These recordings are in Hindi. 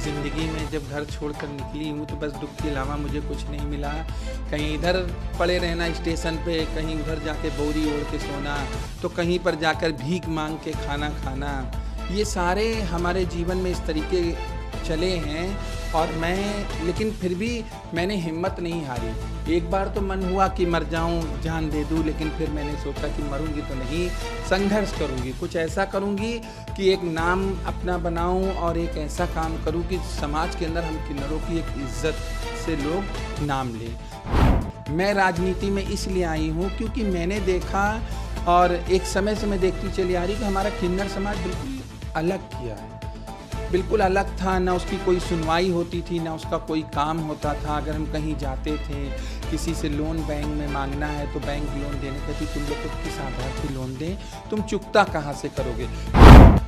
ज़िंदगी में जब घर छोड़कर निकली हूँ तो बस दुख के अलावा मुझे कुछ नहीं मिला। कहीं इधर पड़े रहना स्टेशन पे, कहीं उधर जाके बोरी ओढ़ के सोना, तो कहीं पर जाकर भीख मांग के खाना खाना, ये सारे हमारे जीवन में इस तरीके चले हैं। और लेकिन फिर भी मैंने हिम्मत नहीं हारी। एक बार तो मन हुआ कि मर जाऊं, जान दे दूं, लेकिन फिर मैंने सोचा कि मरूंगी तो नहीं, संघर्ष करूंगी, कुछ ऐसा करूंगी कि एक नाम अपना बनाऊं और एक ऐसा काम करूं कि समाज के अंदर हम किन्नरों की एक इज्जत से लोग नाम लें। मैं राजनीति में इसलिए आई हूं क्योंकि मैंने देखा और एक समय से मैं देखती चली आ रही कि हमारा किन्नर समाज बिल्कुल अलग किया है, बिल्कुल अलग था। ना उसकी कोई सुनवाई होती थी, ना उसका कोई काम होता था। अगर हम कहीं जाते थे, किसी से लोन बैंक में मांगना है तो बैंक लोन देने कहती तुम लोग को किस आधार पर लोन दें, तुम चुकता कहाँ से करोगे।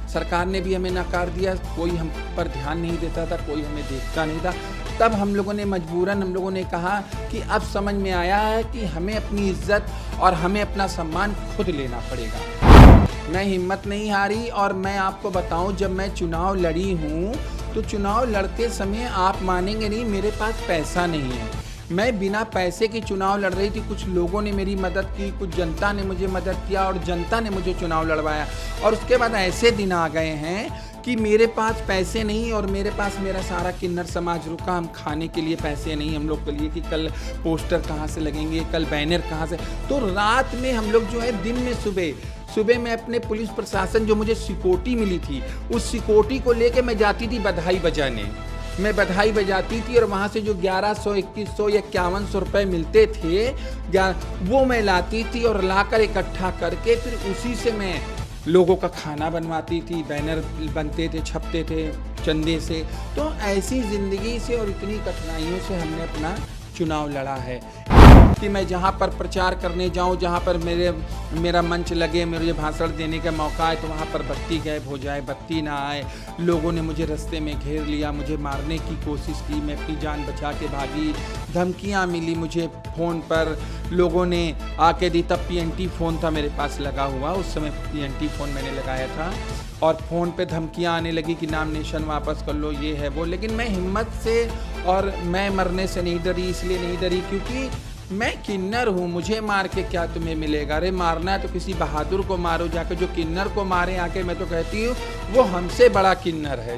सरकार ने भी हमें नकार दिया, कोई हम पर ध्यान नहीं देता था, कोई हमें देखता नहीं था। तब हम लोगों ने मजबूरन हम लोगों ने कहा कि अब समझ में आया है कि हमें अपनी इज्जत और हमें अपना सम्मान खुद लेना पड़ेगा। मैं हिम्मत नहीं हारी और मैं आपको बताऊं, जब मैं चुनाव लड़ी हूं तो चुनाव लड़ते समय आप मानेंगे नहीं, मेरे पास पैसा नहीं है। मैं बिना पैसे की चुनाव लड़ रही थी। कुछ लोगों ने मेरी मदद की, कुछ जनता ने मुझे मदद किया और जनता ने मुझे चुनाव लड़वाया। और उसके बाद ऐसे दिन आ गए हैं कि मेरे पास पैसे नहीं और मेरे पास मेरा सारा किन्नर समाज रुका। हम खाने के लिए पैसे नहीं हम लोग के लिए कि कल पोस्टर कहाँ से लगेंगे, कल बैनर कहाँ से। तो रात में हम लोग जो है, दिन में सुबह में अपने पुलिस प्रशासन जो मुझे सिक्योरिटी मिली थी, उस सिक्योरिटी को लेके मैं जाती थी बधाई बजाने। मैं बधाई बजाती थी और वहाँ से जो 1100, 2100 या 5100 रुपये मिलते थे वो मैं लाती थी और लाकर इकट्ठा करके फिर उसी से मैं लोगों का खाना बनवाती थी। बैनर बनते थे, छपते थे चंदे से। तो ऐसी ज़िंदगी से और इतनी कठिनाइयों से हमने अपना चुनाव लड़ा है कि मैं जहाँ पर प्रचार करने जाऊँ, जहाँ पर मेरा मंच लगे, मेरे भाषण देने का मौका आए, तो वहाँ पर बत्ती गायब हो जाए, बत्ती ना आए। लोगों ने मुझे रास्ते में घेर लिया, मुझे मारने की कोशिश की, मैं अपनी जान बचा के भागी। धमकियाँ मिली मुझे फ़ोन पर, लोगों ने आके दी। तब PNT फ़ोन था मेरे पास लगा हुआ, उस समय PNT फ़ोन मैंने लगाया था। और फ़ोन पे धमकियाँ आने लगी कि नॉमिनेशन वापस कर लो, ये है वो। लेकिन मैं हिम्मत से और मैं मरने से नहीं डरी। इसलिए नहीं डरी क्योंकि मैं किन्नर हूँ, मुझे मार के क्या तुम्हें मिलेगा। अरे मारना है तो किसी बहादुर को मारो जाकर, जो किन्नर को मारे आके। मैं तो कहती हूँ वो हमसे बड़ा किन्नर है।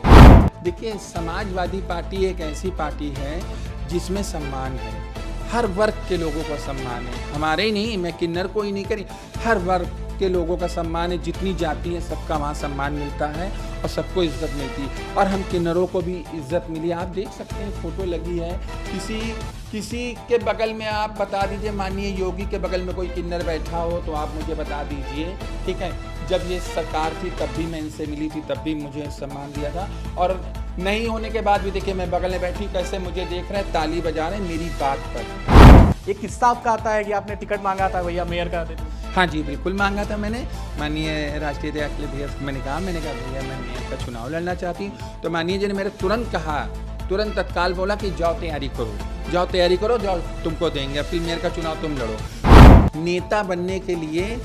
देखिए, समाजवादी पार्टी एक ऐसी पार्टी है जिसमें सम्मान है, हर वर्ग के लोगों का सम्मान है। हमारे ही नहीं, मैं किन्नर को ही नहीं करी, हर वर्ग के लोगों का सम्मान है। जितनी जाति है सबका वहाँ सम्मान मिलता है और सबको इज्जत मिलती है। और हम किन्नरों को भी इज्जत मिली। आप देख सकते हैं फ़ोटो लगी है, किसी के बगल में आप बता दीजिए, मानिए योगी के बगल में कोई किन्नर बैठा हो तो आप मुझे बता दीजिए, ठीक है। जब ये सरकार थी तब भी मैं इनसे मिली थी, तब भी मुझे सम्मान दिया था। और नहीं होने के बाद भी देखिए मैं बगल में बैठी, कैसे मुझे देख रहे हैं, ताली बजा रहे हैं मेरी बात पर। एक किस्सा आपका आता है कि आपने टिकट मांगा था भैया मेयर का? हाँ जी, बिल्कुल मांगा था मैंने। माननीय राष्ट्रीय अध्यक्ष भैया मैंने कहा भैया मैं मेयर का चुनाव लड़ना चाहती हूँ। तो माननीय जी ने मेरे तुरंत तत्काल बोला कि जाओ तैयारी करो, जाओ तुमको देंगे, फिर मेयर का चुनाव तुम लड़ो। नेता बनने के लिए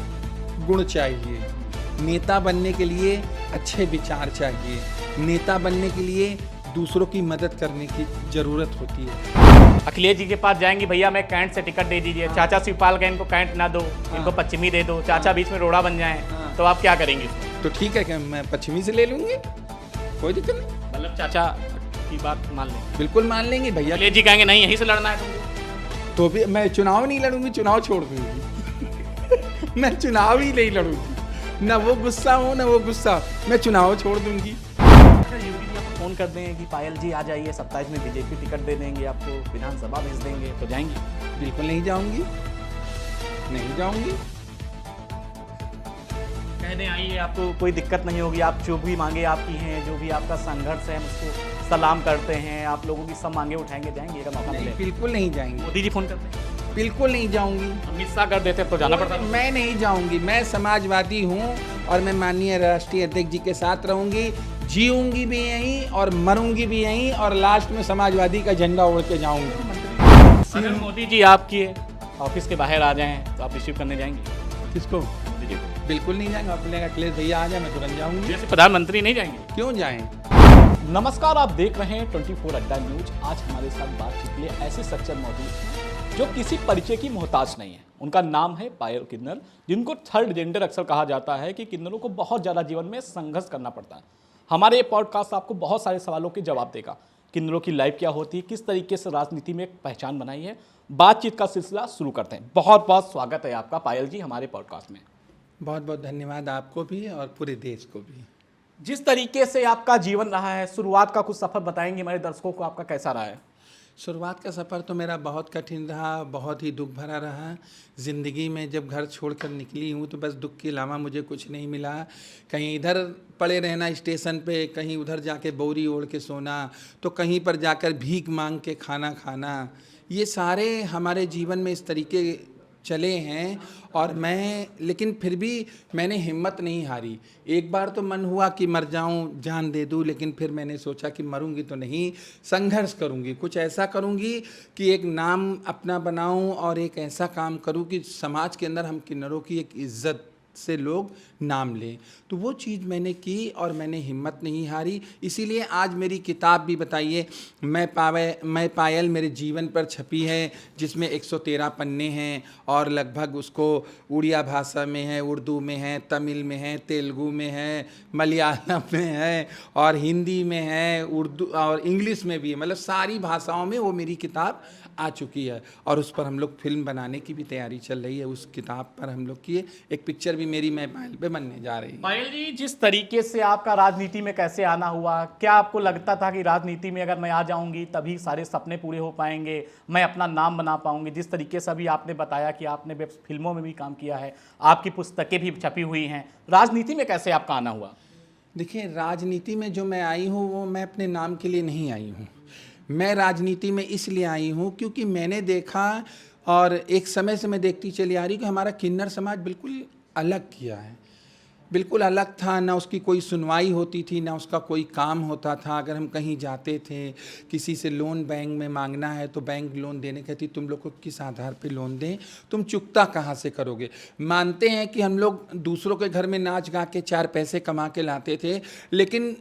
गुण चाहिए, नेता बनने के लिए अच्छे विचार चाहिए, नेता बनने के लिए दूसरों की मदद करने की ज़रूरत होती है। अखिलेश जी के पास जाएंगी, भैया मैं कैंट से टिकट दे दीजिए। हाँ। चाचा शिवपाल का इनको कैंट ना दो, इनको पश्चिमी दे दो, चाचा बीच में रोड़ा बन जाए। हाँ। तो आप क्या करेंगे? तो ठीक है कि मैं पश्चिमी से ले लूँगी, कोई दिक्कत नहीं। मतलब चाचा की बात मान लेंगे? बिल्कुल मान लेंगे भैया। अखिलेश जी कहेंगे नहीं यहीं से लड़ना है तुमको, तो भी मैं चुनाव नहीं लड़ूंगी, चुनाव छोड़ दूंगी। मैं चुनाव ही नहीं लड़ूंगी, ना वो गुस्सा हो ना वो गुस्सा, मैं चुनाव छोड़ दूंगी। फोन कर दें कि पायल जी आ जाइए, 27 में बीजेपी टिकट दे देंगे आपको, विधानसभा भेज देंगे, तो जाएंगी? बिल्कुल नहीं जाऊंगी। कह दें आइए, आपको कोई दिक्कत नहीं होगी, आप जो भी मांगे आपकी हैं, जो भी आपका संघर्ष है हम उसको सलाम करते हैं, आप लोगों की सब मांगे उठाएंगे, जाएंगे? का मौका मिले? बिल्कुल नहीं जाएंगे। मोदी जी फोन करते हैं? बिल्कुल नहीं जाऊंगी। अमित शाह कर देते तो जाना पड़ता? मैं नहीं जाऊंगी। मैं समाजवादी हूँ और मैं माननीय राष्ट्रीय अध्यक्ष जी के साथ रहूंगी, जीऊंगी भी यहीं और मरूंगी भी यहीं, और लास्ट में समाजवादी का झंडा ओढ़ के जाऊंगी। अगर मोदी जी आपके ऑफिस के बाहर आ जाएं तो आप रिसीव करने जाएंगे? किसको? मोदी जी को। बिल्कुल नहीं जाएंगे। अपने अखिलेश भैया आ जाए मैं तुरंत जाऊंगी। जैसे प्रधानमंत्री नहीं जाएंगे? क्यों जाएं? नमस्कार, आप देख रहे हैं 24 अड्डा न्यूज। आज हमारे साथ बातचीत के लिए ऐसे सज्जन मौजूद हैं जो किसी परिचय की मोहताज नहीं है। उनका नाम है पायल किन्नर, जिनको थर्ड जेंडर अक्सर कहा जाता है कि किन्नरों को बहुत ज़्यादा जीवन में संघर्ष करना पड़ता है। हमारे ये पॉडकास्ट आपको बहुत सारे सवालों के जवाब देगा। किन्नरों की लाइफ क्या होती है, किस तरीके से राजनीति में एक पहचान बनाई है, बातचीत का सिलसिला शुरू करते हैं। बहुत बहुत स्वागत है आपका पायल जी हमारे पॉडकास्ट में। बहुत बहुत धन्यवाद आपको भी और पूरे देश को भी। जिस तरीके से आपका जीवन रहा है, शुरुआत का कुछ सफर बताएंगे हमारे दर्शकों को, आपका कैसा रहा है? शुरुआत का सफ़र तो मेरा बहुत कठिन रहा, बहुत ही दुख भरा रहा। ज़िंदगी में जब घर छोड़कर निकली हूँ तो बस दुख के अलावा मुझे कुछ नहीं मिला। कहीं इधर पड़े रहना स्टेशन पे, कहीं उधर जाके बोरी ओढ़ के सोना, तो कहीं पर जाकर भीख मांग के खाना खाना, ये सारे हमारे जीवन में इस तरीके चले हैं। और लेकिन फिर भी मैंने हिम्मत नहीं हारी। एक बार तो मन हुआ कि मर जाऊं, जान दे दूं, लेकिन फिर मैंने सोचा कि मरूंगी तो नहीं, संघर्ष करूंगी, कुछ ऐसा करूंगी कि एक नाम अपना बनाऊं और एक ऐसा काम करूं कि समाज के अंदर हम किन्नरों की एक इज्जत से लोग नाम लें। तो वो चीज़ मैंने की और मैंने हिम्मत नहीं हारी। इसीलिए आज मेरी किताब भी बताइए मैं पायल मेरे जीवन पर छपी है, जिसमें 113 पन्ने हैं और लगभग उसको उड़िया भाषा में है, उर्दू में है, तमिल में है, तेलुगु में है, मलयालम में है और हिंदी में है, उर्दू और इंग्लिश में भी है। मतलब सारी भाषाओं में वो मेरी किताब आ चुकी है और उस पर हम लोग फिल्म बनाने की भी तैयारी चल रही है। उस किताब पर हम लोग की एक पिक्चर भी मेरी मैं पायल पे बनने जा रही है। पायल जी, जिस तरीके से आपका राजनीति में कैसे आना हुआ, क्या आपको लगता था कि राजनीति में अगर मैं आ जाऊंगी तभी सारे सपने पूरे हो पाएंगे, मैं अपना नाम बना पाऊंगी? जिस तरीके से अभी आपने बताया कि आपने वेब फिल्मों में भी काम किया है, आपकी पुस्तकें भी छपी हुई हैं, राजनीति में कैसे आपका आना हुआ? देखिए, राजनीति में जो मैं आई हूँ वो मैं अपने नाम के लिए नहीं आई हूँ। मैं राजनीति में इसलिए आई हूँ क्योंकि मैंने देखा और एक समय से मैं देखती चली आ रही कि हमारा किन्नर समाज बिल्कुल अलग किया है, बिल्कुल अलग था। ना उसकी कोई सुनवाई होती थी, ना उसका कोई काम होता था। अगर हम कहीं जाते थे, किसी से लोन बैंक में मांगना है तो बैंक लोन देने कहती तुम लोग को किस आधार पे लोन दें, तुम चुकता कहाँ से करोगे। मानते हैं कि हम लोग दूसरों के घर में नाच गा के 4 पैसे कमा के लाते थे, लेकिन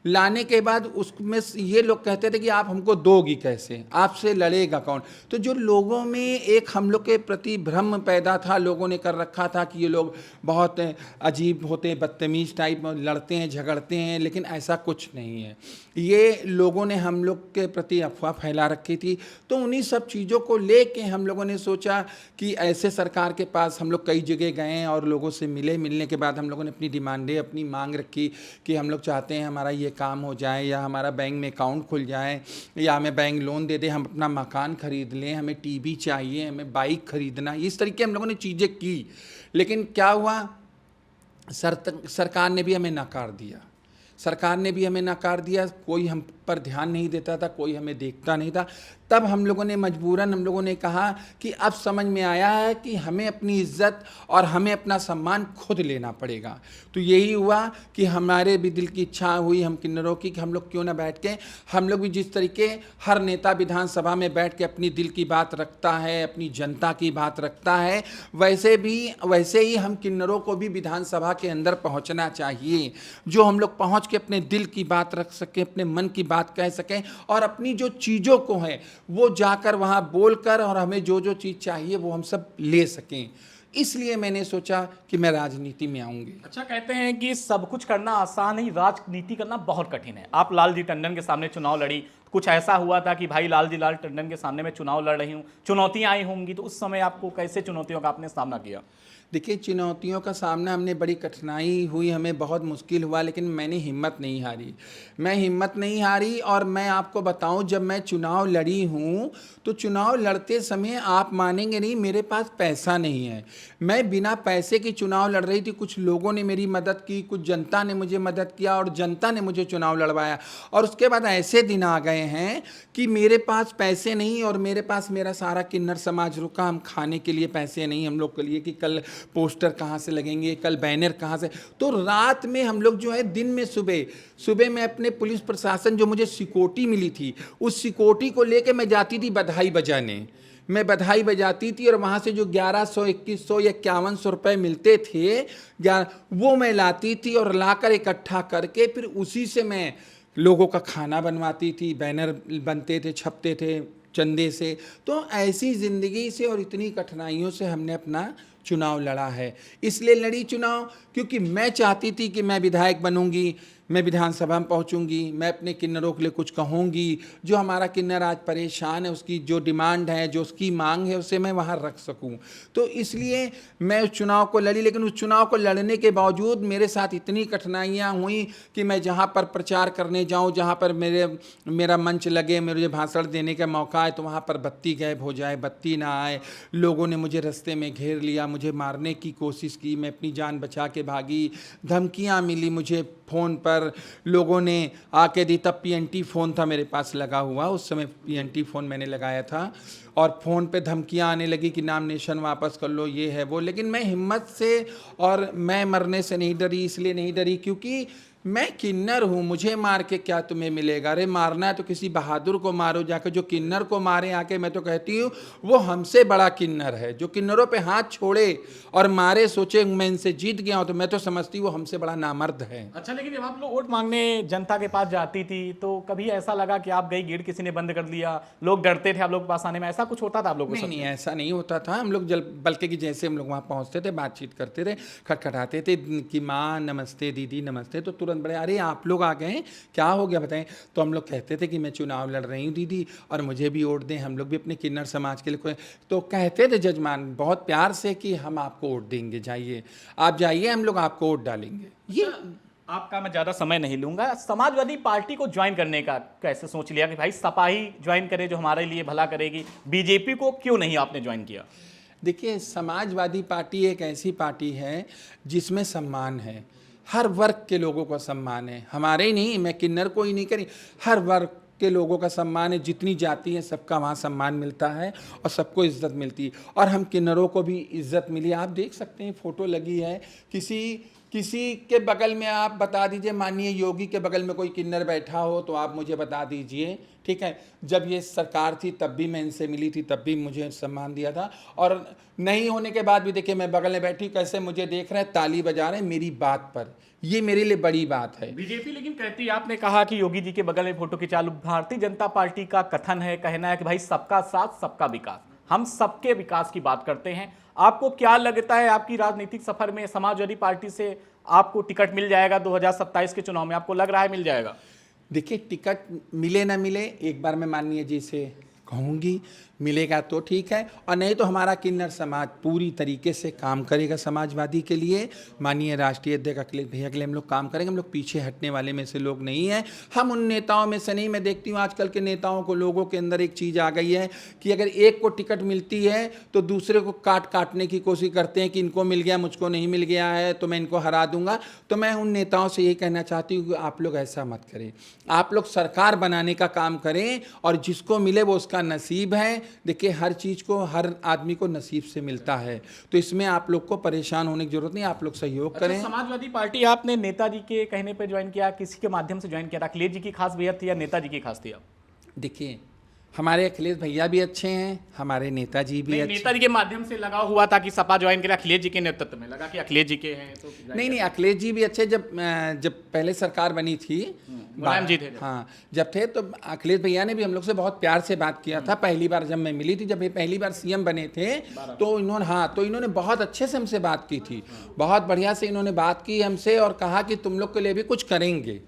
लाने के बाद उसमें ये लोग कहते थे कि आप हमको दोगी कैसे, आपसे लड़ेगा कौन। तो जो लोगों में एक हम लोग के प्रति भ्रम पैदा था, लोगों ने कर रखा था कि ये लोग बहुत अजीब होते, बदतमीज़ टाइप लड़ते हैं, झगड़ते हैं, लेकिन ऐसा कुछ नहीं है। ये लोगों ने हम लोग के प्रति अफवाह फैला रखी थी। तो उन्हीं सब चीज़ों को लेके हम लोगों ने सोचा कि ऐसे सरकार के पास हम लोग कई जगह गए और लोगों से मिलने के बाद हम लोगों ने अपनी डिमांडें, अपनी मांग रखी कि हम लोग चाहते हैं हमारा ये काम हो जाए, या हमारा बैंक में अकाउंट खुल जाए, या हमें बैंक लोन दे दे, हम अपना मकान खरीद लें, हमें टीवी चाहिए, हमें बाइक खरीदना। इस तरीके हम लोगों ने चीज़ें की, लेकिन क्या हुआ, सरकार ने भी हमें नकार दिया। सरकार ने भी हमें नकार दिया, कोई हम पर ध्यान नहीं देता था, कोई हमें देखता नहीं था। तब हम लोगों ने मजबूरन हम लोगों ने कहा कि अब समझ में आया है कि हमें अपनी इज्जत और हमें अपना सम्मान खुद लेना पड़ेगा। तो यही हुआ कि हमारे भी दिल की इच्छा हुई हम किन्नरों की कि हम लोग क्यों ना बैठ के, हम लोग भी जिस तरीके हर नेता विधानसभा में बैठ के अपनी दिल की बात रखता है, अपनी जनता की बात रखता है, वैसे ही हम किन्नरों को भी विधानसभा के अंदर पहुंचना चाहिए, जो हम लोग पहुंच के अपने दिल की बात रख सकें, अपने मन की बात कह सकें और अपनी जो चीज़ों को है वो जाकर वहाँ बोलकर और हमें जो जो चीज़ चाहिए वो हम सब ले सकें। इसलिए मैंने सोचा कि मैं राजनीति में आऊँगी। अच्छा, कहते हैं कि सब कुछ करना आसान है, राजनीति करना बहुत कठिन है। आप लालजी टंडन के सामने चुनाव लड़ी, कुछ ऐसा हुआ था कि भाई लाल टंडन के सामने मैं चुनाव लड़ रही हूँ, चुनौतियाँ आई होंगी, तो उस समय आपको कैसे चुनौतियों का आपने सामना किया? देखिए, चुनौतियों का सामना हमने, बड़ी कठिनाई हुई, हमें बहुत मुश्किल हुआ, लेकिन मैंने हिम्मत नहीं हारी। मैं हिम्मत नहीं हारी और मैं आपको बताऊं, जब मैं चुनाव लड़ी हूं तो चुनाव लड़ते समय आप मानेंगे नहीं, मेरे पास पैसा नहीं है। मैं बिना पैसे की चुनाव लड़ रही थी। कुछ लोगों ने मेरी मदद की, कुछ जनता ने मुझे मदद किया और जनता ने मुझे चुनाव लड़वाया। और उसके बाद ऐसे दिन आ गए हैं कि मेरे पास पैसे नहीं और मेरे पास मेरा सारा किन्नर समाज रुका, हम खाने के लिए पैसे नहीं हम लोग के लिए कि कल पोस्टर कहाँ से लगेंगे, कल बैनर कहाँ से। तो रात में हम लोग जो है, दिन में सुबह में अपने पुलिस प्रशासन, जो मुझे सिक्योरिटी मिली थी, उस सिक्योरिटी को लेके मैं जाती थी बधाई बजाने। मैं बधाई बजाती थी और वहाँ से जो 1100, 2100 या 5100 रुपये मिलते थे, वो मैं लाती थी और लाकर इकट्ठा करके फिर उसी से मैं लोगों का खाना बनवाती थी, बैनर बनते थे, छपते थे चंदे से। तो ऐसी ज़िंदगी से और इतनी कठिनाइयों से हमने अपना चुनाव लड़ा है। इसलिए लड़ी चुनाव क्योंकि मैं चाहती थी कि मैं विधायक बनूंगी, मैं विधानसभा में पहुंचूंगी, मैं अपने किन्नरों के लिए कुछ कहूंगी, जो हमारा किन्नर आज परेशान है उसकी जो डिमांड है, जो उसकी मांग है, उसे मैं वहां रख सकूं। तो इसलिए मैं उस चुनाव को लड़ी। लेकिन उस चुनाव को लड़ने के बावजूद मेरे साथ इतनी कठिनाइयाँ हुई कि मैं जहाँ पर प्रचार करने जाऊँ, जहाँ पर मेरा मंच लगे, मुझे भाषण देने का मौका आए, तो वहाँ पर बत्ती गायब हो जाए, बत्ती ना आए। लोगों ने मुझे रास्ते में घेर लिया, मुझे मारने की कोशिश की, मैं अपनी जान बचा के भागी। धमकियाँ मिली मुझे फ़ोन पर, लोगों ने आके दी। तब PNT फ़ोन था मेरे पास लगा हुआ, उस समय PNT फ़ोन मैंने लगाया था। और फ़ोन पे धमकियाँ आने लगी कि नॉमिनेशन वापस कर लो, ये है वो। लेकिन मैं हिम्मत से और मैं मरने से नहीं डरी। इसलिए नहीं डरी क्योंकि मैं किन्नर हूँ, मुझे मार के क्या तुम्हें मिलेगा? अरे मारना है तो किसी बहादुर को मारो जाकर, जो किन्नर को मारे आके। मैं तो कहती हूँ वो हमसे बड़ा किन्नर है। जो किन्नरों पे हाथ छोड़े और मारे, सोचे मैं इनसे जीत गया हूँ, तो मैं तो समझती हूँ वो हमसे बड़ा नामर्द है। अच्छा, लेकिन जब आप लोग वोट मांगने जनता के पास जाती थी तो कभी ऐसा लगा कि आप गई, गेट किसी ने बंद कर दिया, लोग डरते थे आप लोग के पास आने में, ऐसा कुछ होता था आप लोगों को? नहीं, ऐसा नहीं होता था। हम लोग बल्कि कि जैसे हम लोग वहाँ पहुँचते थे, बातचीत करते थे, खटखटाते थे कि माँ नमस्ते, दीदी नमस्ते, तो तुरंत बड़े, अरे आप लोग आ गए हैं, क्या हो गया बताएं? तो हम लोग कहते थे कि मैं चुनाव लड़ रही हूँ दीदी, और मुझे भी वोट दें, हम लोग भी अपने किन्नर समाज के लिए। तो कहते थे जजमान बहुत प्यार से कि हम आपको वोट देंगे, जाइए आप, जाइए, हम लोग आपको वोट डालेंगे। ये आपका मैं ज़्यादा समय नहीं लूंगा। समाजवादी पार्टी को ज्वाइन करने का कैसे सोच लिया कि भाई सपा ही ज्वाइन करे जो हमारे लिए भला करेगी? बीजेपी को क्यों नहीं आपने ज्वाइन किया? देखिए, समाजवादी पार्टी एक ऐसी पार्टी है जिसमें सम्मान है, हर वर्ग के लोगों का सम्मान है। हमारे ही नहीं, मैं किन्नर को ही नहीं करी, हर वर्ग के लोगों का सम्मान है। जितनी जाति है सबका वहाँ सम्मान मिलता है और सबको इज्जत मिलती है। और हम किन्नरों को भी इज्जत मिली। आप देख सकते हैं फ़ोटो लगी है, किसी के बगल में आप बता दीजिए, माननीय योगी के बगल में कोई किन्नर बैठा हो तो आप मुझे बता दीजिए, ठीक है? जब ये सरकार थी तब भी मैं इनसे मिली थी, तब भी मुझे सम्मान दिया था। और नहीं होने के बाद भी देखिए, मैं बगल में बैठी, कैसे मुझे देख रहे हैं, ताली बजा रहे हैं मेरी बात पर। ये मेरे लिए बड़ी बात है। बीजेपी लेकिन कहती है, आपने कहा कि योगी जी के बगल में फोटो खिंचा लो। भारतीय जनता पार्टी का कथन है, कहना है कि भाई सबका साथ सबका विकास, हम सबके विकास की बात करते हैं। आपको क्या लगता है, आपकी राजनीतिक सफर में समाजवादी पार्टी से आपको टिकट मिल जाएगा 2027 के चुनाव में? आपको लग रहा है मिल जाएगा? देखिए, टिकट मिले ना मिले, एक बार मैं माननीय जी से कहूँगी, मिलेगा तो ठीक है, और नहीं तो हमारा किन्नर समाज पूरी तरीके से काम करेगा समाजवादी के लिए। माननीय राष्ट्रीय अध्यक्ष अखिलेश भैया के लिए हम लोग काम करेंगे। हम लोग पीछे हटने वाले में से लोग नहीं हैं। हम उन नेताओं में से नहीं। मैं देखती हूँ आजकल के नेताओं को, लोगों के अंदर एक चीज़ आ गई है कि अगर एक को टिकट मिलती है तो दूसरे को काटने की कोशिश करते हैं कि इनको मिल गया, मुझको नहीं मिल गया है तो मैं इनको हरा दूंगा। तो मैं उन नेताओं से यही कहना चाहती हूँ कि आप लोग ऐसा मत करें। आप लोग सरकार बनाने का काम करें, और जिसको मिले वो उसका नसीब है। देखिए, हर चीज़ को हर आदमी को नसीब से मिलता है, तो इसमें आप लोग को परेशान होने की जरूरत नहीं। आप लोग सहयोग करें। समाजवादी पार्टी आपने नेताजी के कहने पर ज्वाइन किया, किसी के माध्यम से ज्वाइन किया था? अखिलेश जी की खास बेहद थी या नेताजी की खास थी? देखिए, हमारे अखिलेश भैया भी अच्छे हैं, हमारे नेताजी भी अच्छे। नेताजी के माध्यम से लगा हुआ था कि सपा ज्वाइन करें, अखिलेश जी के नेतृत्व में लगा कि अखिलेश जी के हैं तो नहीं, अखिलेश जी भी अच्छे। जब पहले सरकार बनी थी, मुलायम जी थे, हाँ, जब थे तो अखिलेश भैया ने भी हम लोग से बहुत प्यार से बात किया था। पहली बार जब मैं मिली थी, जब ये पहली बार CM बने थे, तो इन्होंने बहुत अच्छे से हमसे बात की थी। बहुत बढ़िया से इन्होंने बात की हमसे और कहा कि तुम लोग के लिए भी कुछ करेंगे।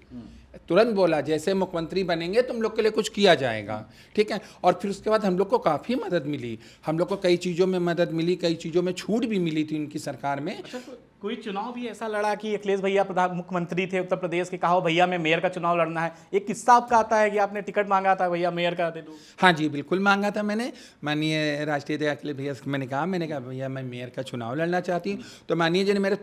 तुरंत बोला, जैसे मुख्यमंत्री बनेंगे तुम लोग के लिए कुछ किया जाएगा, ठीक है? और फिर उसके बाद हम लोग को काफ़ी मदद मिली। हम लोग को कई चीज़ों में मदद मिली, कई चीज़ों में छूट भी मिली थी उनकी सरकार में। अच्छा, कोई चुनाव भी ऐसा लड़ा कि अखिलेश भैया मुख्यमंत्री थे उत्तर प्रदेश के, कहा भैया मैं मेयर का चुनाव लड़ना है? एक किस्सा आपका आता है कि आपने टिकट मांगा था, भैया मेयर का दे दो? हाँ जी, बिल्कुल मांगा था मैंने। माननीय राष्ट्रीय अध्यक्ष अखिलेश भैया से मैंने कहा भैया मैं मेयर का चुनाव लड़ना चाहती हूँ। तो माननीय जी ने मेरे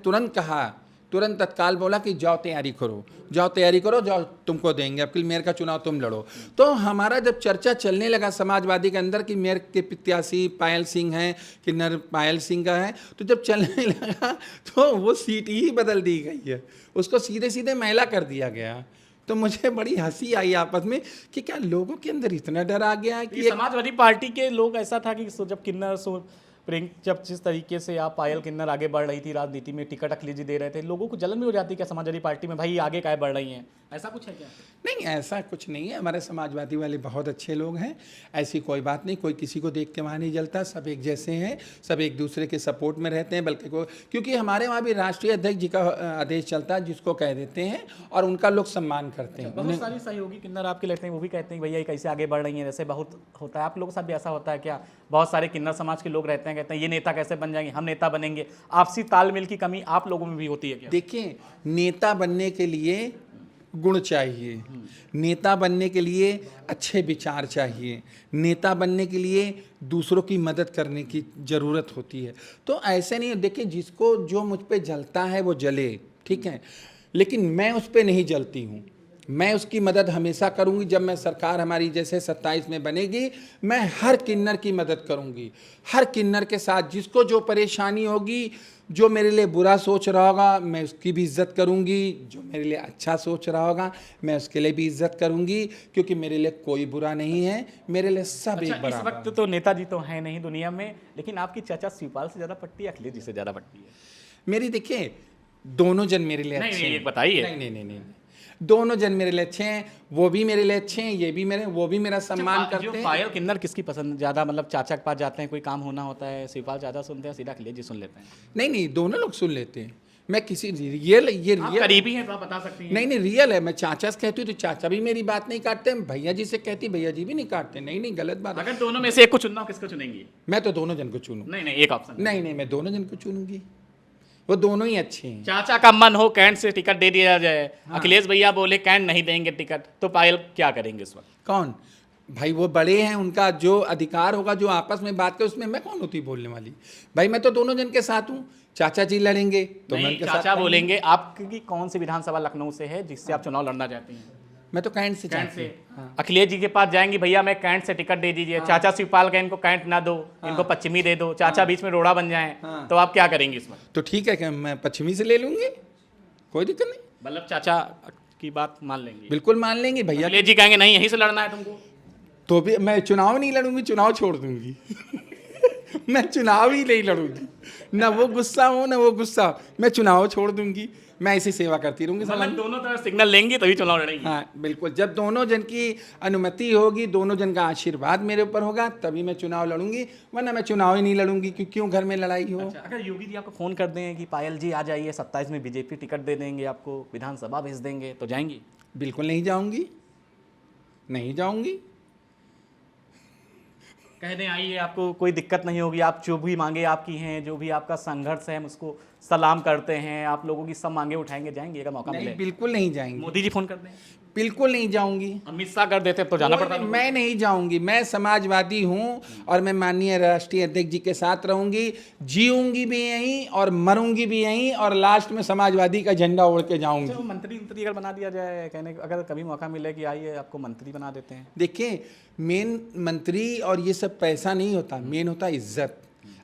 तुरंत तत्काल बोला कि जाओ तैयारी करो, जाओ तुमको देंगे, अब मेयर का चुनाव तुम लड़ो। तो हमारा जब चर्चा चलने लगा समाजवादी के अंदर कि मेयर के प्रत्याशी पायल सिंह हैं, किन्नर पायल सिंह का है, तो जब चलने लगा तो वो सीट ही बदल दी गई है, उसको सीधे महिला कर दिया गया। तो मुझे बड़ी हंसी आई आपस में कि क्या लोगों के अंदर इतना डर आ गया है कि समाजवादी पार्टी के लोग, ऐसा था कि जब किन्नर प्रियंक, जब जिस तरीके से आप पायल किन्नर आगे बढ़ रही थी राजनीति में, टिकट अखिलेश जी दे रहे थे, लोगों को जलन भी हो जाती है क्या समाजवादी पार्टी में, भाई आगे क्या बढ़ रही हैं, ऐसा कुछ है क्या? नहीं, ऐसा कुछ नहीं है। हमारे समाजवादी वाले बहुत अच्छे लोग हैं, ऐसी कोई बात नहीं। कोई किसी को देख के वहाँ नहीं जलता, सब एक जैसे हैं, सब एक दूसरे के सपोर्ट में रहते हैं। बल्कि क्योंकि हमारे वहाँ भी राष्ट्रीय अध्यक्ष जी का आदेश चलता है, जिसको कह देते हैं और उनका लोग सम्मान करते हैं। बहुत सारी सहयोगी किन्नर आपके लगते हैं, वो भी कहते हैं भैया ये कैसे आगे बढ़ रही हैं, जैसे बहुत होता है आप लोगों के साथ भी ऐसा होता है क्या? बहुत सारे किन्नर समाज के लोग रहते हैं, कहते हैं ये नेता कैसे बन जाएंगे, हम नेता बनेंगे। आपसी तालमेल की कमी आप लोगों में भी होती है क्या? देखिए, नेता बनने के लिए गुण चाहिए, नेता बनने के लिए अच्छे विचार चाहिए, नेता बनने के लिए दूसरों की मदद करने की ज़रूरत होती है। तो ऐसे नहीं, देखिए जिसको जो मुझ पे जलता है वो जले, ठीक है, लेकिन मैं उस पे नहीं जलती हूँ। मैं उसकी मदद हमेशा करूंगी। जब मैं सरकार हमारी जैसे 27 में बनेगी, मैं हर किन्नर की मदद करूंगी, हर किन्नर के साथ जिसको जो परेशानी होगी, जो मेरे लिए बुरा सोच रहा होगा मैं उसकी भी इज्जत करूंगी, जो मेरे लिए अच्छा सोच रहा होगा मैं उसके लिए भी इज्जत करूंगी, क्योंकि मेरे लिए कोई बुरा नहीं है, मेरे लिए सब अच्छा, एक बराबर। इस वक्त तो नेताजी तो हैं नहीं दुनिया में, लेकिन आपकी चाचा शिवपाल से ज़्यादा पट्टी अखिलेश जी से ज़्यादा पट्टी है। मेरी देखिए, दोनों जन मेरे लिए अच्छे हैं। बताइए। नहीं नहीं नहीं नहीं, दोनों जन मेरे लिए अच्छे हैं, वो भी मेरे लिए अच्छे हैं, ये भी मेरे, वो भी मेरा सम्मान करते हैं। पायल किन्नर किसकी पसंद ज़्यादा, मतलब चाचा के पास जाते हैं, कोई काम होना होता है, शिवपाल ज़्यादा सुनते हैं, सीधा अखिलेश जी सुन लेते हैं? नहीं नहीं, दोनों लोग सुन लेते हैं। मैं किसी रियल, ये आप रियल करीबी हैं तो आप बता सकती हैं। नहीं नहीं, रियल है। मैं चाचा से कहती हूँ तो चाचा भी मेरी बात नहीं काटते हैं, भैया जी से कहती भैया जी भी नहीं काटते। नहीं नहीं, गलत बात है। अगर दोनों में से एक को चुनना हो, किसको चुनेंगी? मैं तो दोनों जन को चुनूँ। नहीं नहीं, एक ऑप्शन। नहीं नहीं, मैं दोनों जन को चुनूंगी, वो दोनों ही अच्छे हैं। चाचा का मन हो कैंट से टिकट दे दिया जाए, अखिलेश भैया बोले कैंट नहीं देंगे टिकट, तो पायल क्या करेंगे इस वक्त? कौन भाई, वो बड़े हैं, उनका जो अधिकार होगा, जो आपस में बात करे, उसमें मैं कौन होती बोलने वाली? भाई मैं तो दोनों जन के साथ हूँ। चाचा जी लड़ेंगे तो मैं उनके साथ चाचा बोलेंगे। आपकी कौन सी विधानसभा लखनऊ से है जिससे आप चुनाव लड़ना चाहती हैं? मैं तो कैंट से कैंट चाहती से। हूँ। हाँ। अखिलेश जी के पास जाएंगी, भैया मैं कैंट से टिकट दे दीजिए। चाचा शिवपाल का इनको कैंट ना दो, इनको पश्चिमी दे दो, चाचा बीच में रोड़ा बन जाए, तो आप क्या करेंगे इस वक्त? तो ठीक है कि मैं पश्चिमी से ले लूंगी, कोई दिक्कत नहीं। मतलब चाचा की बात मान लेंगे? बिल्कुल मान लेंगे भैया। अखिलेश जी कहेंगे नहीं यहीं से लड़ना है तुमको, तो भी मैं चुनाव नहीं लड़ूंगी, चुनाव छोड़ दूंगी। मैं चुनाव ही नहीं लड़ूंगी, ना वो गुस्सा हो ना वो गुस्सा हो, मैं चुनाव छोड़ दूंगी। मैं ऐसी सेवा करती रहूंगी। मतलब दोनों तरफ सिग्नल लेंगी तभी चुनाव लड़ेंगी? हाँ बिल्कुल, जब दोनों जन की अनुमति होगी, दोनों जन का आशीर्वाद मेरे ऊपर होगा, तभी मैं चुनाव लड़ूंगी, वरना मैं चुनाव ही नहीं लड़ूंगी। क्यों घर में लड़ाई हो? अच्छा, अगर योगी जी आपको फोन कर दें कि पायल जी आ जाइए, 27 में बीजेपी टिकट दे देंगे आपको, विधानसभा भेज देंगे, तो जाएंगी? बिल्कुल नहीं जाऊंगी, नहीं जाऊंगी। कह दें आइए, आपको कोई दिक्कत नहीं होगी, आप जो भी मांगे आपकी हैं, जो भी आपका संघर्ष है हम उसको सलाम करते हैं, आप लोगों की सब मांगे उठाएंगे, जाएंगे अगर मौका मिले? नहीं, बिल्कुल नहीं जाएंगे। मोदी जी फोन कर दें? बिल्कुल नहीं जाऊंगी। अमित शाह कर देते तो जाना पड़ता? मैं नहीं जाऊंगी। मैं समाजवादी हूं और मैं माननीय राष्ट्रीय अध्यक्ष जी के साथ रहूंगी, जीऊंगी भी यहीं और मरूंगी भी यहीं, और लास्ट में समाजवादी का झंडा ओढ़ के जाऊंगी। मंत्री अगर बना दिया जाए, कहने अगर कभी मौका मिले कि आइए आपको मंत्री बना देते हैं? देखिए, मेन मंत्री और ये सब पैसा नहीं होता, मेन होता इज्जत।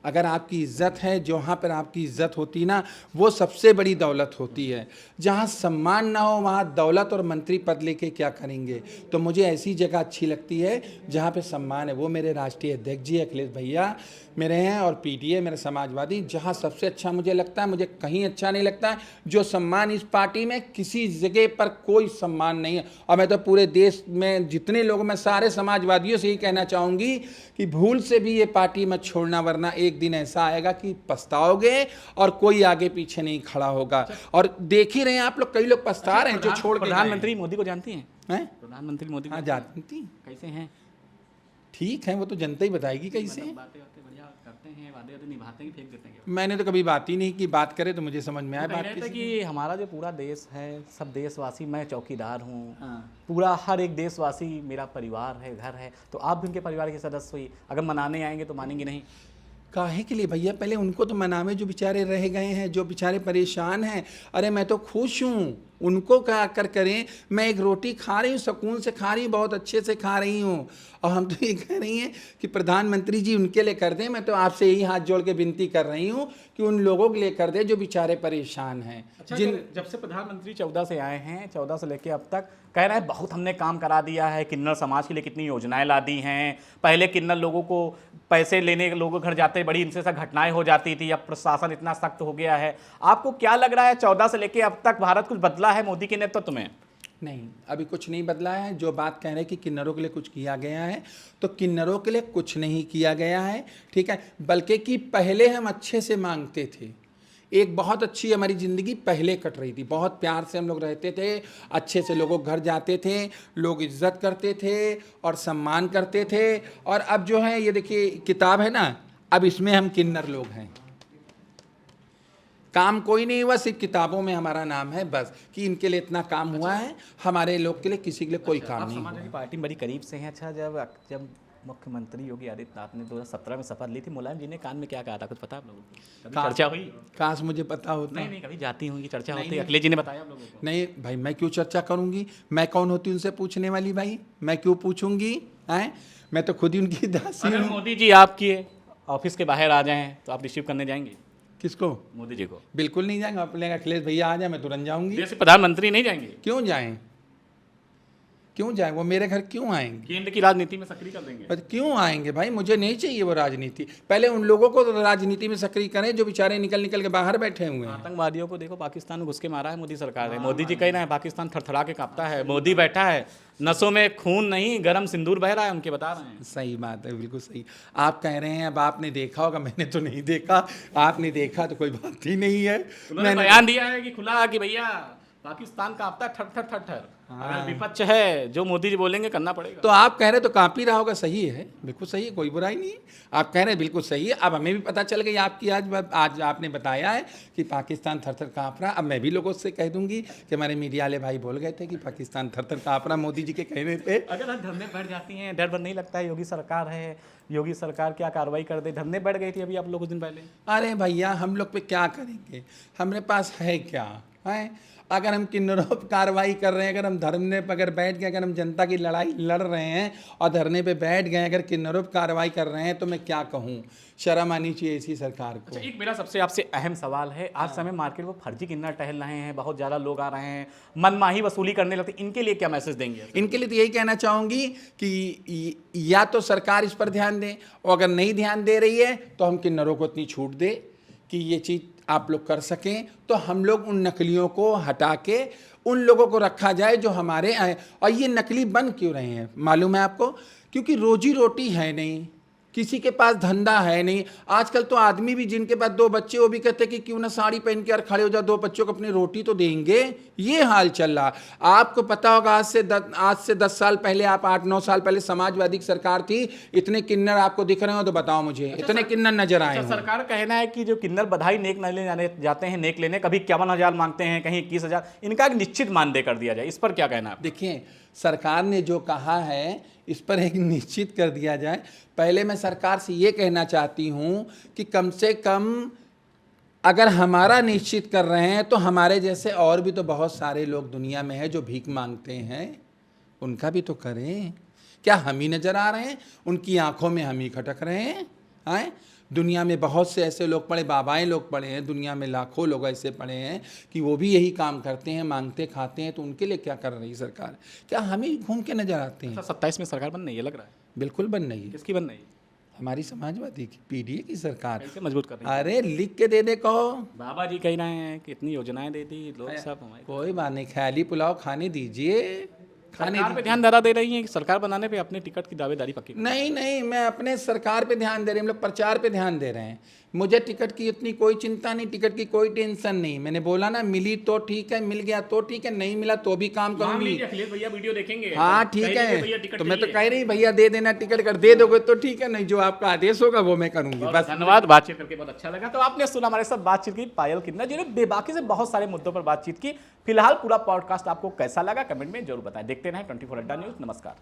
अगर आपकी इज्जत है, जहाँ पर आपकी इज्जत होती ना, वो सबसे बड़ी दौलत होती है। जहाँ सम्मान ना हो वहाँ दौलत और मंत्री पद लेके क्या करेंगे? तो मुझे ऐसी जगह अच्छी लगती है जहाँ पे सम्मान है। वो मेरे राष्ट्रीय अध्यक्ष जी अखिलेश भैया मेरे हैं, और पीटीए मेरे समाजवादी। जहाँ सबसे अच्छा मुझे लगता है, मुझे कहीं अच्छा नहीं लगता है जो सम्मान इस पार्टी में किसी जगह पर कोई सम्मान नहीं है। और मैं तो पूरे देश में जितने लोग, मैं सारे समाजवादियों से ही कहना चाहूँगी कि भूल से भी ये पार्टी मत छोड़ना, वरना एक दिन ऐसा आएगा कि पछताओगे और कोई आगे पीछे नहीं खड़ा होगा। और देख ही रहे हैं आप लोग, कई लोग पछता रहे हैं जो छोड़ के गए हैं। प्रधानमंत्री मोदी को जानती हैं? प्रधानमंत्री मोदी हाँ जानती। कैसे हैं? ठीक है, वो तो जनता ही बताएगी कैसे हैं। बातें बढ़िया करते हैं, वादे निभाते हैं, फेंक देते हैं? मैंने तो कभी बात ही नहीं की, बात करे तो मुझे समझ में आए बात कहते किसी। कि हमारा जो पूरा देश है, सब देशवासी, मैं चौकीदार हूँ, हाँ। पूरा हर एक देशवासी मेरा परिवार है, घर है, तो आप भी उनके परिवार के सदस्य हुई, अगर मनाने आएंगे तो मानेंगे नहीं? काहे के लिए भैया? पहले उनको तो मनावे जो बेचारे रह गए हैं, जो बेचारे परेशान हैं। अरे मैं तो खुश हूँ, उनको क्या कर करें। मैं एक रोटी खा रही हूँ, सुकून से खा रही हूँ, बहुत अच्छे से खा रही हूँ, और हम तो ये कह रही हैं कि प्रधानमंत्री जी उनके लिए कर दें। मैं तो आपसे यही हाथ जोड़ के विनती कर रही हूँ कि उन लोगों के लिए कर दें जो बेचारे परेशान हैं। अच्छा, जब से प्रधानमंत्री 14 से आए हैं, 14 से लेके अब तक कह रहे हैं बहुत हमने काम करा दिया है, किन्नर समाज के लिए कितनी योजनाएं ला दी हैं। पहले किन्नर लोगों को पैसे लेने लोगों के घर जाते बड़ी इनसे सब घटनाएं हो जाती थी, अब प्रशासन इतना सख्त हो गया है। आपको क्या लग रहा है 14 से लेके अब तक भारत कुछ बदला है मोदी के नेतृत्व में? नहीं, अभी कुछ नहीं बदला है। जो बात कह रहे हैं कि किन्नरों के लिए कुछ किया गया है, तो किन्नरों के लिए कुछ नहीं किया गया है, ठीक है। बल्कि कि पहले हम अच्छे से मांगते थे, एक बहुत अच्छी हमारी ज़िंदगी पहले कट रही थी, बहुत प्यार से हम लोग रहते थे, अच्छे से लोगों के घर जाते थे, लोग इज्जत करते थे और सम्मान करते थे। और अब जो है ये देखिए किताब है ना, अब इसमें हम किन्नर लोग हैं, काम कोई नहीं हुआ, सिर्फ किताबों में हमारा नाम है बस, कि इनके लिए इतना काम हुआ है, हमारे लोग के लिए किसी के लिए कोई काम नहीं हुआ। समाजवादी पार्टी बड़ी करीब से हैं। अच्छा, जब मुख्यमंत्री योगी आदित्यनाथ ने 2017 में शपथ ली थी, मुलायम जी ने कान में क्या कहा था कुछ पता आप लोगों को? कभी चर्चा हुई? काश मुझे पता होता। नहीं, कभी जाती होंगी, चर्चा होती है, अखिलेश जी ने बताया आप लोगों को? नहीं भाई, मैं क्यों चर्चा करूंगी? मैं कौन होती उनसे पूछने वाली भाई? मैं क्यों पूछूंगी? हैं, मैं तो खुद ही उनकी दासी अगर हूँ। मोदी जी आपके ऑफिस के बाहर आ जाएं तो आप रिसीव करने जाएंगे किसको? मोदी जी को? बिल्कुल नहीं जाएंगे। अपने अखिलेश भैया आ जाए मैं तुरंत जाऊंगी। जैसे प्रधानमंत्री नहीं जाएंगे? क्यों जाएं? क्यों जाएं? वो मेरे घर क्यों आएंगे? केंद्र की राजनीति में सक्रिय कर देंगे? पर क्यों आएंगे भाई? मुझे नहीं चाहिए वो राजनीति। पहले उन लोगों को राजनीति में सक्रिय करें जो बेचारे निकल निकल के बाहर बैठे हुए हैं। आतंकवादियों को देखो, पाकिस्तान में घुस के मारा है मोदी सरकार ने। मोदी जी कह रहे हैं पाकिस्तान थरथरा के कांपता है, मोदी बैठा है, नसों में खून नहीं गरम सिंदूर बह रहा है, उनके बता रहे हैं। सही बात है, बिल्कुल सही। आप कह रहे हैं, अब आपने देखा होगा, मैंने तो नहीं देखा। आपने देखा तो कोई बात ही नहीं है। उन्होंने बयान दिया है कि खुला कि भैया पाकिस्तान कांपता है, ठर ठर ठर ठर। अगर विपक्ष है, जो मोदी जी बोलेंगे करना पड़ेगा। तो आप कह रहे तो कांप ही रहा होगा, सही है, बिल्कुल सही है, कोई बुराई नहीं है। आप कह रहे हैं बिल्कुल सही है। अब हमें भी पता चल गई आपकी आज आपने बताया है कि पाकिस्तान थर थर काँप रहा। अब मैं भी लोगों से कह दूंगी कि हमारे मीडिया वाले भाई बोल गए थे कि पाकिस्तान थर थर काँप रहा मोदी जी के कहने पे। अगर आप धरने बैठ जाती हैं, डर बर नहीं लगता है? योगी सरकार है, योगी सरकार क्या कार्रवाई कर दे? धरने बैठ गई थी अभी आप लोग कुछ दिन पहले। अरे भैया, हम लोग पे क्या करेंगे? हमारे पास है क्या है? अगर हम किन्नरों पर कार्रवाई कर रहे हैं, अगर हम धरने पर अगर बैठ गए, अगर हम जनता की लड़ाई लड़ रहे हैं और धरने पे बैठ गए, अगर किन्नरों पर कार्रवाई कर रहे हैं, तो मैं क्या कहूँ? शर्म आनी चाहिए इसी सरकार को। अच्छा, एक मेरा सबसे आपसे अहम सवाल है, आज समय मार्केट में फर्जी किन्नर टहल रहे हैं, बहुत ज़्यादा लोग आ रहे हैं, मनमाही वसूली करने लगते, इनके लिए क्या मैसेज देंगे? इनके लिए तो यही कहना चाहूँगी कि या तो सरकार इस पर ध्यान दे, और अगर नहीं ध्यान दे रही है तो हम किन्नरों को इतनी छूट दे कि ये चीज़ आप लोग कर सकें, तो हम लोग उन नकलियों को हटा के उन लोगों को रखा जाए जो हमारे आए। और ये नकली बन क्यों रहे हैं मालूम है आपको? क्योंकि रोजी रोटी है नहीं, किसी के पास धंधा है नहीं। आजकल तो आदमी भी जिनके पास 2 बच्चे, वो भी कहते हैं कि क्यों ना साड़ी पहन के यार खड़े हो जाओ, 2 बच्चों को अपनी रोटी तो देंगे। ये हाल चल रहा। आपको पता होगा आज से 10 साल पहले, आप 8-9 साल पहले समाजवादी की सरकार थी, इतने किन्नर आपको दिख रहे हो तो बताओ मुझे, इतने किन्नर नजर आए? सरकार का कहना है कि जो किन्नर बधाई नेक लेने जाते हैं, नेक लेने, कभी 51,000 मांगते हैं, कहीं 21,000, इनका एक निश्चित मानदेय कर दिया जाए। इस पर क्या कहना है? देखिए, सरकार ने जो कहा है इस पर एक निश्चित कर दिया जाए। पहले मैं सरकार से ये कहना चाहती हूँ कि कम से कम अगर हमारा निश्चित कर रहे हैं तो हमारे जैसे और भी तो बहुत सारे लोग दुनिया में हैं जो भीख मांगते हैं, उनका भी तो करें। क्या हम ही नज़र आ रहे हैं? उनकी आंखों में हम ही खटक रहे हैं? आए, दुनिया में बहुत से ऐसे लोग पड़े, बाबाएं लोग पड़े हैं, दुनिया में लाखों लोग ऐसे पड़े हैं कि वो भी यही काम करते हैं, मांगते खाते हैं। तो उनके लिए क्या कर रही सरकार? क्या हम ही घूम के नजर आते हैं? 27 में सरकार बन रही है, लग रहा है। बिल्कुल बन रही है। किसकी बन रही है? हमारी समाजवादी की, पीडीए की सरकार। कैसे मजबूत कर रही है? अरे लिख के दे दे कहो। बाबा जी कह रहे हैं कि इतनी योजनाएं दे दी, लोग सब हमारे। कोई बात नहीं, ख्याली पुलाव खाने दीजिए, खाने सरकार पे ध्यान धरा दे रही है कि सरकार बनाने पे अपने टिकट की दावेदारी पक्की। नहीं नहीं, मैं अपने सरकार पे ध्यान दे रहे हैं, हम लोग प्रचार पे ध्यान दे रहे हैं। मुझे टिकट की इतनी कोई चिंता नहीं, टिकट की कोई टेंशन नहीं। मैंने बोला ना, मिली तो ठीक है, मिल गया तो ठीक है, नहीं मिला तो भी काम करूंगी। अखिलेश भैया वीडियो देखेंगे। हाँ ठीक है, तो मैं तो कह रही भैया दे देना टिकट, कर दे दोगे तो ठीक है, नहीं जो आपका आदेश होगा वो मैं करूंगी। बस धन्यवाद, बातचीत करके बहुत अच्छा लगा। तो आपने सुना हमारे साथ बातचीत की पायल किन्नर, जिन्होंने बेबाकी से बहुत सारे मुद्दों पर बातचीत की। फिलहाल पूरा पॉडकास्ट आपको कैसा लगा कमेंट में जरूर बताएं। देखते रहें 24 अड्डा न्यूज। नमस्कार।